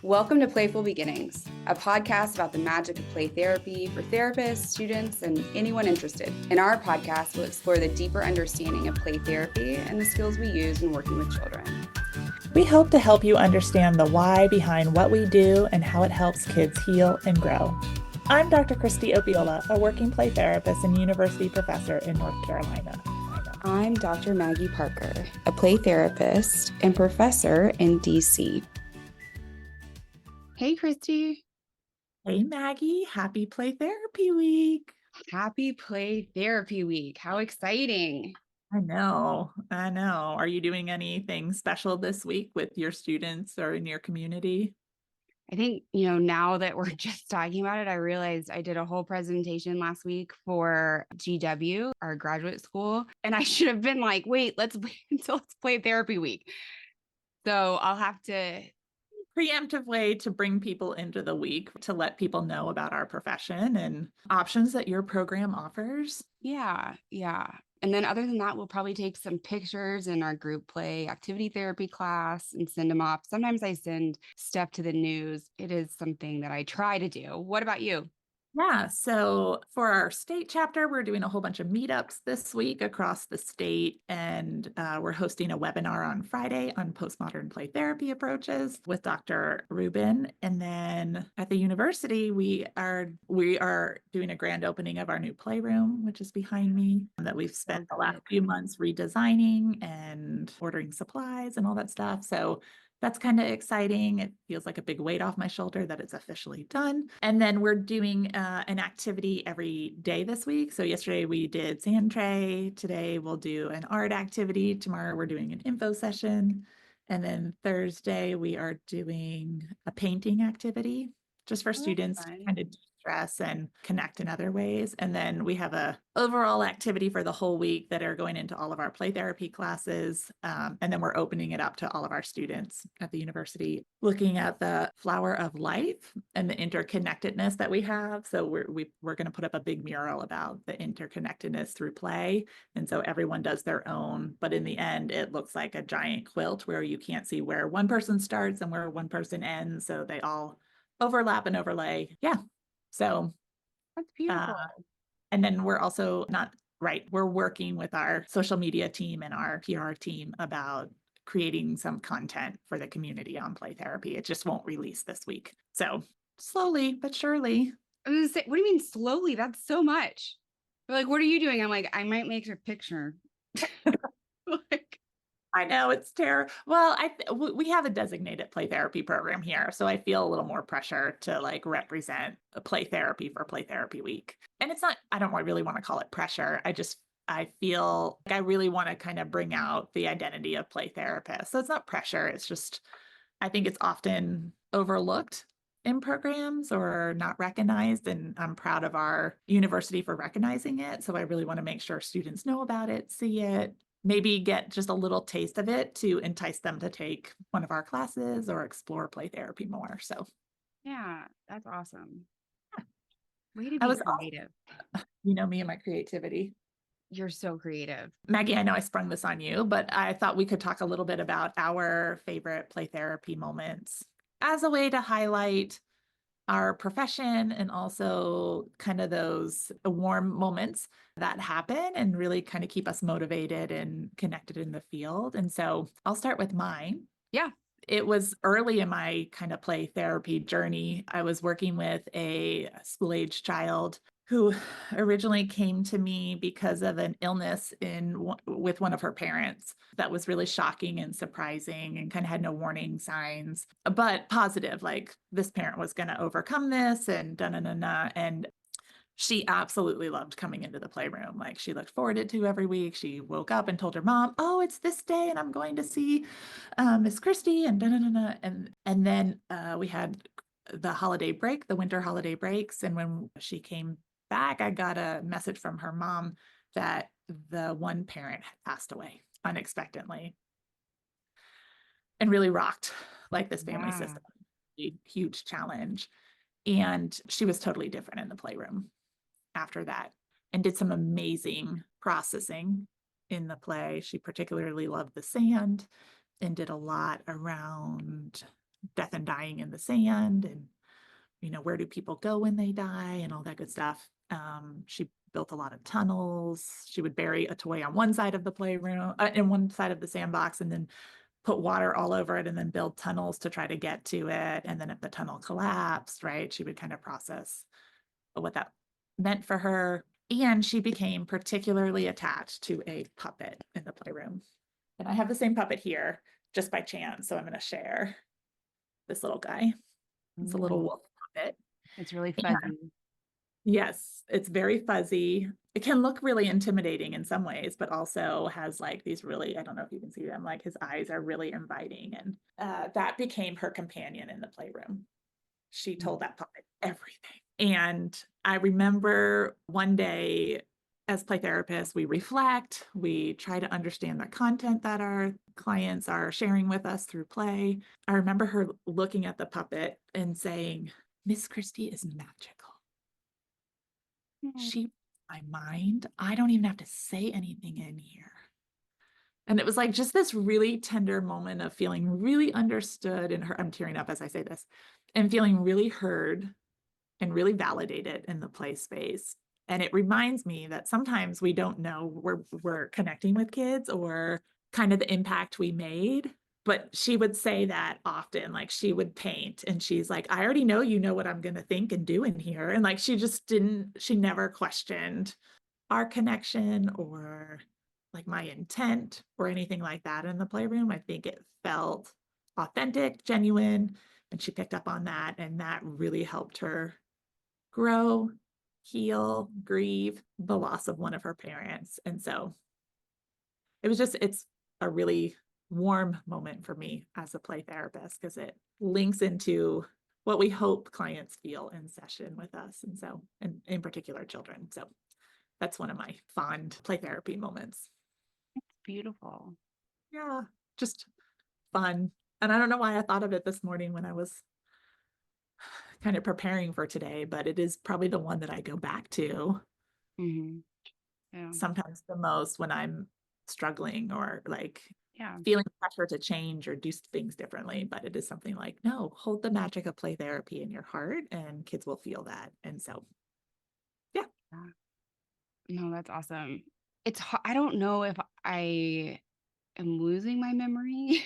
Welcome to Playful Beginnings, a podcast about the magic of play therapy for therapists, students, and anyone interested. In our podcast, we'll explore the deeper understanding of play therapy and the skills we use when working with children. We hope to help you understand the why behind what we do and how it helps kids heal and grow. I'm Dr. Kristie Opiola, a working play therapist and university professor in North Carolina. I'm Dr. Maggie Parker, a play therapist and professor in DC. Hey, Kristie. Hey, Maggie. Happy Play Therapy Week. Happy Play Therapy Week. How exciting. I know. Are you doing anything special this week with your students or in your community? I think, now that we're just talking about it, I realized I did a whole presentation last week for GW, our graduate school, and I should have been like, wait, let's wait until it's Play Therapy Week. So I'll have to... Preemptive way to bring people into the week to let people know about our profession and options that your program offers. Yeah. And then other than that, we'll probably take some pictures in our group play activity therapy class and send them off. Sometimes I send stuff to the news. It is something that I try to do. What about you? Yeah, so for our state chapter, we're doing a whole bunch of meetups this week across the state, and we're hosting a webinar on Friday on postmodern play therapy approaches with Dr. Rubin. And then at the university, we are doing a grand opening of our new playroom, which is behind me, that we've spent the last few months redesigning and ordering supplies and all that stuff. So that's kind of exciting. It feels like a big weight off my shoulder that it's officially done. And then we're doing an activity every day this week. So yesterday we did sand tray. Today we'll do an art activity. Tomorrow we're doing an info session. And then Thursday we are doing a painting activity just for students to kind of stress and connect in other ways. And then we have a overall activity for the whole week that are going into all of our play therapy classes. And then we're opening it up to all of our students at the university, looking at the flower of life and the interconnectedness that we have. So we're going to put up a big mural about the interconnectedness through play. And so everyone does their own, but in the end, it looks like a giant quilt where you can't see where one person starts and where one person ends. So they all overlap and overlay. Yeah. So That's beautiful. And then we're also we're working with our social media team and our PR team about creating some content for the community on play therapy. It just won't release this week. So slowly but surely. I was gonna say, what do you mean slowly? That's so much. They're like, what are you doing? I'm like, I might make a picture. I know it's terrible. Well, we have a designated play therapy program here, so I feel a little more pressure to represent a play therapy for Play Therapy Week. And it's not, I don't really want to call it pressure. I feel like I really want to kind of bring out the identity of play therapists. So it's not pressure. It's just, I think it's often overlooked in programs or not recognized. And I'm proud of our university for recognizing it. So I really want to make sure students know about it, see it, maybe get just a little taste of it to entice them to take one of our classes or explore play therapy more. So yeah, that's awesome. Way to I be was creative. me and my creativity. You're so creative. Maggie, I know I sprung this on you, but I thought we could talk a little bit about our favorite play therapy moments as a way to highlight our profession and also kind of those warm moments that happen and really kind of keep us motivated and connected in the field. And so I'll start with mine. Yeah. It was early in my kind of play therapy journey. I was working with a school-age child who originally came to me because of an illness with one of her parents that was really shocking and surprising and kind of had no warning signs, but positive, like this parent was going to overcome this and and she absolutely loved coming into the playroom. Like she looked forward to every week. She woke up and told her mom, "Oh, it's this day and I'm going to see Miss Kristie and and then we had the holiday break, the winter holiday breaks. And when she came back, I got a message from her mom that the one parent had passed away unexpectedly and really rocked this family system. A huge challenge. And she was totally different in the playroom after that and did some amazing processing in the play. She particularly loved the sand and did a lot around death and dying in the sand and, where do people go when they die and all that good stuff. She built a lot of tunnels. She would bury a toy on one side of the playroom, in one side of the sandbox, and then put water all over it and then build tunnels to try to get to it. And then if the tunnel collapsed, right, she would kind of process what that meant for her. And she became particularly attached to a puppet in the playroom. And I have the same puppet here just by chance. So I'm going to share this little guy. It's a little Ooh, wolf puppet. it's really And fuzzy. yes, it's very fuzzy. It can look really intimidating in some ways, but also has like these really, I don't know if you can see them, like his eyes are really inviting. And that became her companion in the playroom. She told that puppet everything. And I remember one day as play therapists, we reflect, we try to understand the content that our clients are sharing with us through play. I remember her looking at the puppet and saying, Miss Kristie is magical. She, my mind, I don't even have to say anything in here. And it was like just this really tender moment of feeling really understood in her. I'm tearing up as I say this, and feeling really heard and really validated in the play space. And it reminds me that sometimes we don't know we're connecting with kids or kind of the impact we made. But she would say that often, like she would paint and she's like, I already know you know what I'm going to think and do in here. And like she never questioned our connection or like my intent or anything like that in the playroom. I think it felt authentic, genuine, and she picked up on that. And that really helped her grow, heal, grieve the loss of one of her parents. And so it's a really warm moment for me as a play therapist because it links into what we hope clients feel in session with us. And so, and in particular, children. So that's one of my fond play therapy moments. Beautiful. Yeah, just fun. And I don't know why I thought of it this morning when I was kind of preparing for today, but it is probably the one that I go back to Yeah. sometimes the most when I'm struggling or like Yeah. feeling pressure to change or do things differently. But it is something like, no, hold the magic of play therapy in your heart and kids will feel that. And so, yeah. No, that's awesome. I don't know if I am losing my memory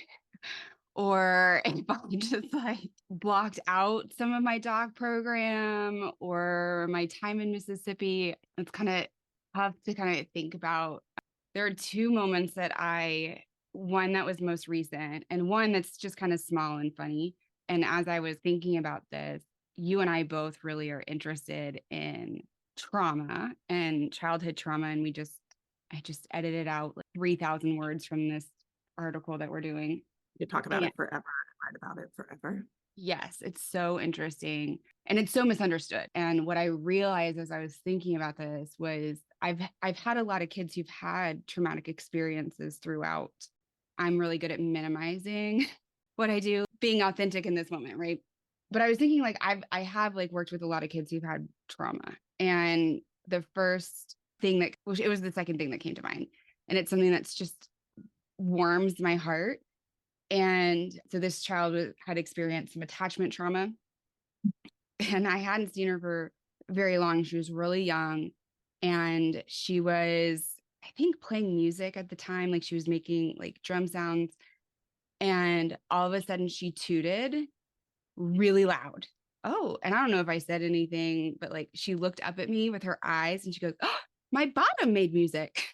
or if I just like blocked out some of my dog program or my time in Mississippi. It's kind of tough to kind of think about. There are two moments one that was most recent and one that's just kind of small and funny. And as I was thinking about this, you and I both really are interested in trauma and childhood trauma. And I just edited out like 3,000 words from this article that we're doing. You talk about And it forever, write about it forever. yes, it's so interesting and it's so misunderstood. And what I realized as I was thinking about this was I've had a lot of kids who've had traumatic experiences throughout. I'm really good at minimizing what I do, being authentic in this moment, right? But I was thinking like I have like worked with a lot of kids who've had trauma. And the first thing it was the second thing that came to mind. And it's something that's just warms my heart. And so this child had experienced some attachment trauma. And I hadn't seen her for very long. She was really young. And she was, I think, playing music at the time. Like she was making like drum sounds. And all of a sudden she tooted really loud. Oh, and I don't know if I said anything, but like she looked up at me with her eyes and she goes, oh, my bottom made music.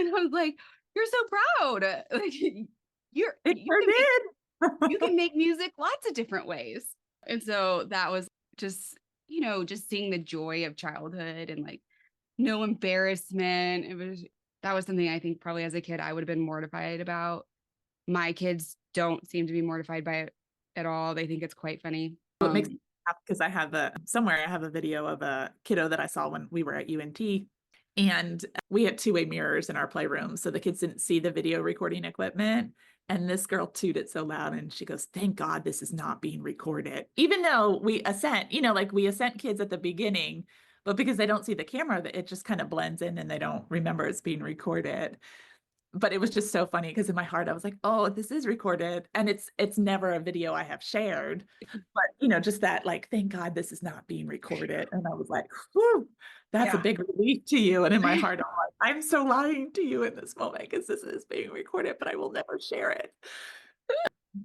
And I was like, you're so proud. Like It sure did. you can make music lots of different ways. And so that was just, just seeing the joy of childhood and like no embarrassment. That was something I think probably as a kid I would have been mortified about. My kids don't seem to be mortified by it at all. They think it's quite funny. What makes me happy because I have a video of a kiddo that I saw when we were at UNT. And we had two-way mirrors in our playroom. So the kids didn't see the video recording equipment. And this girl tooted so loud and she goes, thank God this is not being recorded. Even though we assent kids at the beginning, but because they don't see the camera, it just kind of blends in and they don't remember it's being recorded. But it was just so funny because in my heart I was like, oh, this is recorded. And it's never a video I have shared. But just that, like, thank God this is not being recorded. And I was like, whew, that's a Yeah. big relief to you. And in my heart, I'm so lying to you in this moment because this is being recorded, but I will never share it. But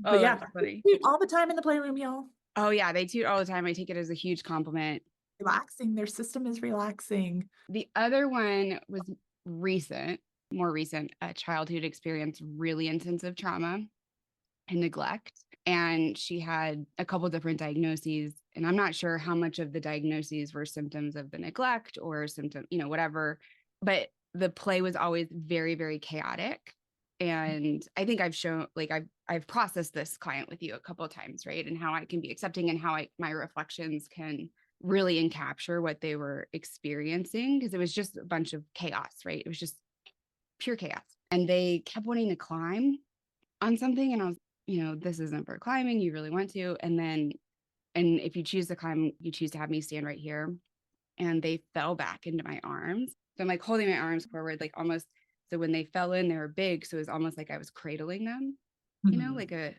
Oh, yeah, that's funny. all the time in the playroom, y'all. Oh yeah, they toot all the time. I take it as a huge compliment. Relaxing. Their system is relaxing. The other one was more recent, a childhood experience, really intensive trauma and neglect. And she had a couple different diagnoses. And I'm not sure how much of the diagnoses were symptoms of the neglect or symptom, whatever. But the play was always very, very chaotic. And I think I've shown, like, I've processed this client with you a couple of times, right? And how I can be accepting and how my reflections can really encapture what they were experiencing, because it was just a bunch of chaos, right? It was just pure chaos. And they kept wanting to climb on something. And I was, this isn't for climbing. You really want to. And if you choose to climb, you choose to have me stand right here. And they fell back into my arms. So I'm like holding my arms forward, like almost. So when they fell in, they were big. So it was almost like I was cradling them, Mhm.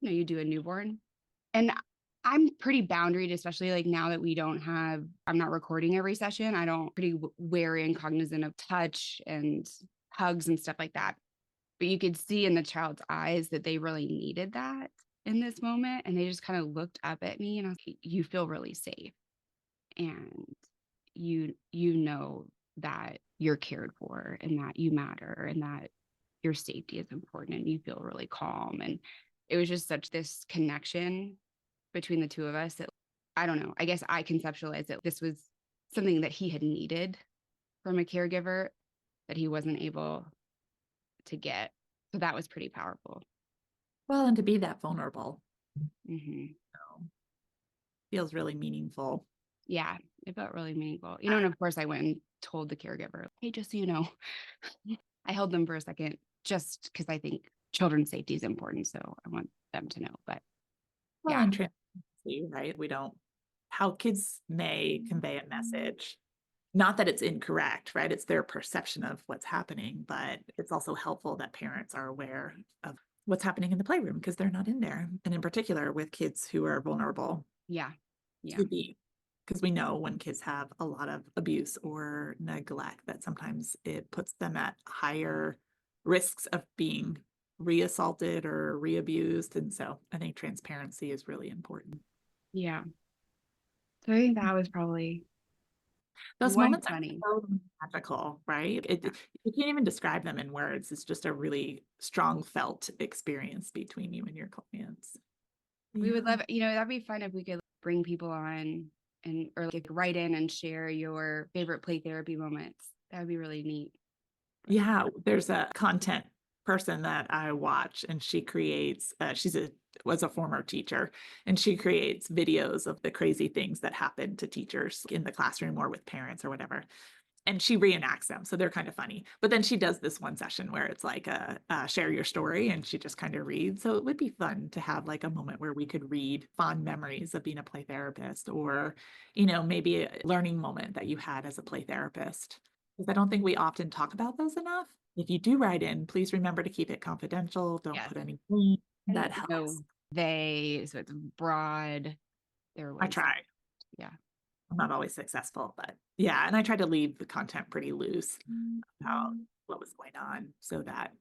you do a newborn. And I'm pretty boundaried, especially like now that I'm not recording every session. I don't pretty wary and cognizant of touch and hugs and stuff like that. But you could see in the child's eyes that they really needed that in this moment. And they just kind of looked up at me and I was like, you feel really safe. And you know that you're cared for and that you matter and that your safety is important and you feel really calm. And it was just such this connection between the two of us that, I don't know, I guess I conceptualized that this was something that he had needed from a caregiver that he wasn't able to get. So that was pretty powerful. Well, and to be that vulnerable Hmm. feels really meaningful. Yeah, it felt really meaningful. And of course I went and told the caregiver, hey, just so you know, I held them for a second just because I think children's safety is important. So I want them to know. But Well, yeah, and transparency, right? How kids may convey a message, not that it's incorrect, right? It's their perception of what's happening, but it's also helpful that parents are aware of what's happening in the playroom because they're not in there. And in particular with kids who are vulnerable yeah, yeah, to be, because we know when kids have a lot of abuse or neglect, that sometimes it puts them at higher risks of being reassaulted or reabused. And so I think transparency is really important. yeah. So I think that was probably Those one moments are funny. so magical, right? Yeah. You can't even describe them in words. It's just a really strong felt experience between you and your clients. We would Yeah. love, that'd be fun if we could bring people on and or like write in and share your favorite play therapy moments. That would be really neat. But Yeah, there's a content person that I watch, and she creates. Was a former teacher, and she creates videos of the crazy things that happen to teachers in the classroom or with parents or whatever. And she reenacts them, so they're kind of funny. But then she does this one session where it's like a share your story, and she just kind of reads. So it would be fun to have like a moment where we could read fond memories of being a play therapist, or maybe a learning moment that you had as a play therapist. Because I don't think we often talk about those enough. If you do write in, please remember to keep it confidential. Don't yes, put any name. I That think helps. so it's broad. There I was, try. yeah. I'm not always successful, but yeah, and I try to leave the content pretty loose about what was going on so that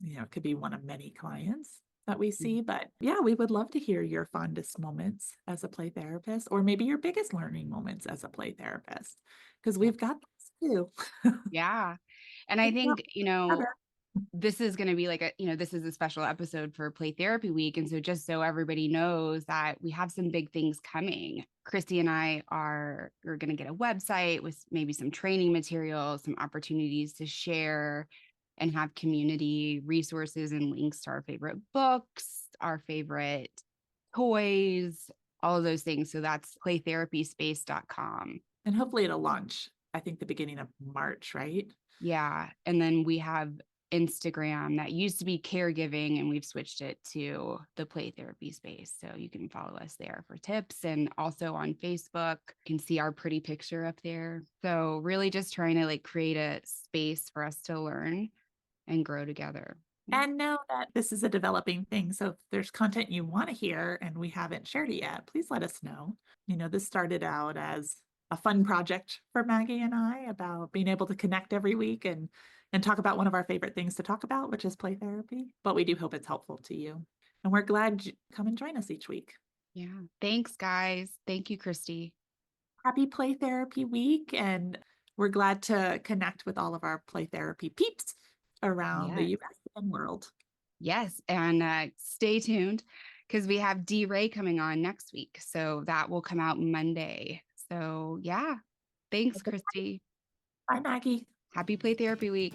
it could be one of many clients that we see. But yeah, we would love to hear your fondest moments as a play therapist, or maybe your biggest learning moments as a play therapist, because Yeah. we've got this too. Yeah. And I It's not think, better. this is going to be like this is a special episode for Play Therapy Week. And so just so everybody knows that we have some big things coming. Kristie and I are going to get a website with maybe some training materials, some opportunities to share and have community resources and links to our favorite books, our favorite toys, all of those things. So that's playtherapyspace.com. And hopefully it'll launch, I think, the beginning of March, right? Yeah. And then we have Instagram that used to be caregiving and we've switched it to the play therapy space. So you can follow us there for tips, and also on Facebook, you can see our pretty picture up there. So really just trying to like create a space for us to learn and grow together. And know that this is a developing thing. So if there's content you want to hear and we haven't shared it yet, please let us know. This started out as a fun project for Maggie and I about being able to connect every week and talk about one of our favorite things to talk about, which is play therapy. But we do hope it's helpful to you. And we're glad you come and join us each week. Yeah. Thanks, guys. Thank you, Kristie. Happy Play Therapy Week. And we're glad to connect with all of our play therapy peeps around the Yes. US and world. Yes. And stay tuned because we have D Ray coming on next week. So that will come out Monday. So yeah. Thanks, Kristie. Bye, Maggie. Happy Play Therapy Week.